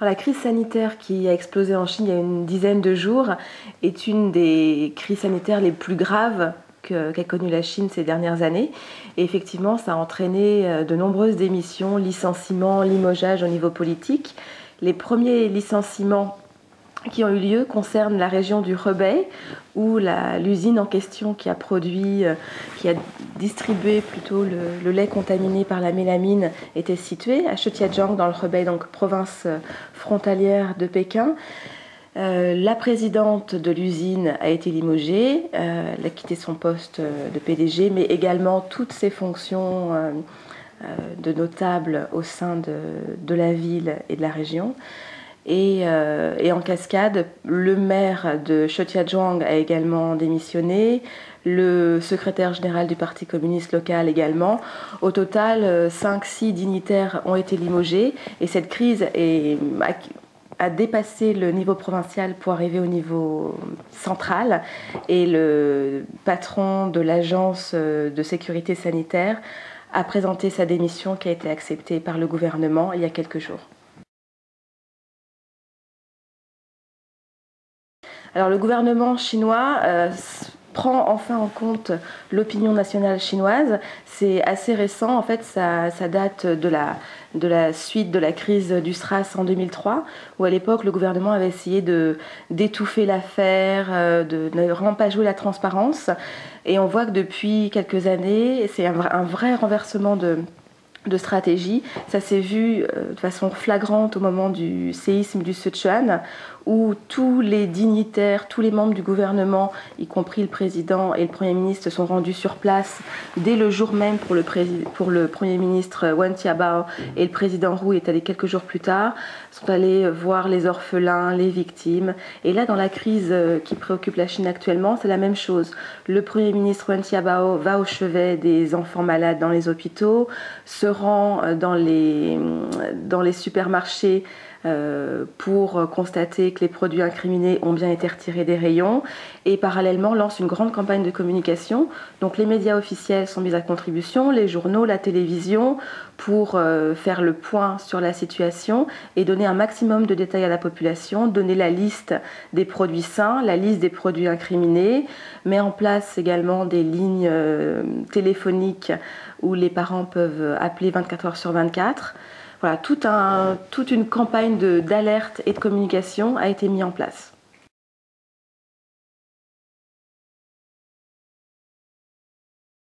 Alors, la crise sanitaire qui a explosé en Chine il y a une dizaine de jours est une des crises sanitaires les plus graves qu'a connue la Chine ces dernières années. Et effectivement, ça a entraîné de nombreuses démissions, licenciements, limogeages au niveau politique. Les premiers licenciements qui ont eu lieu concernent la région du Hebei, où l'usine en question qui a distribué plutôt le lait contaminé par la mélamine était située, à Zhejiang dans le Hebei, donc province frontalière de Pékin. La présidente de l'usine a été limogée, elle a quitté son poste de PDG, mais également toutes ses fonctions de notable au sein de la ville et de la région. Et en cascade, le maire de Zhejiang a également démissionné, le secrétaire général du Parti communiste local également. Au total, 5-6 dignitaires ont été limogés et cette crise a dépassé le niveau provincial pour arriver au niveau central. Et le patron de l'agence de sécurité sanitaire a présenté sa démission qui a été acceptée par le gouvernement il y a quelques jours. Alors le gouvernement chinois prend enfin en compte l'opinion nationale chinoise. C'est assez récent, en fait ça date de la suite de la crise du SRAS en 2003, où à l'époque le gouvernement avait essayé d'étouffer l'affaire, de ne vraiment pas jouer la transparence. Et on voit que depuis quelques années, c'est un vrai renversement de stratégie. Ça s'est vu de façon flagrante au moment du séisme du Sichuan, où tous les dignitaires, tous les membres du gouvernement, y compris le président et le Premier ministre, se sont rendus sur place dès le jour même pour le Premier ministre Wen Jiabao, et le président Hu est allé quelques jours plus tard, sont allés voir les orphelins, les victimes. Et là, dans la crise qui préoccupe la Chine actuellement, c'est la même chose. Le Premier ministre Wen Jiabao va au chevet des enfants malades dans les hôpitaux, se rend dans les supermarchés pour constater que les produits incriminés ont bien été retirés des rayons, et parallèlement lance une grande campagne de communication. Donc les médias officiels sont mis à contribution, les journaux, la télévision, pour faire le point sur la situation et donner un maximum de détails à la population, donner la liste des produits sains, la liste des produits incriminés, met en place également des lignes téléphoniques où les parents peuvent appeler 24 heures sur 24. Voilà, toute une campagne d'alerte et de communication a été mise en place.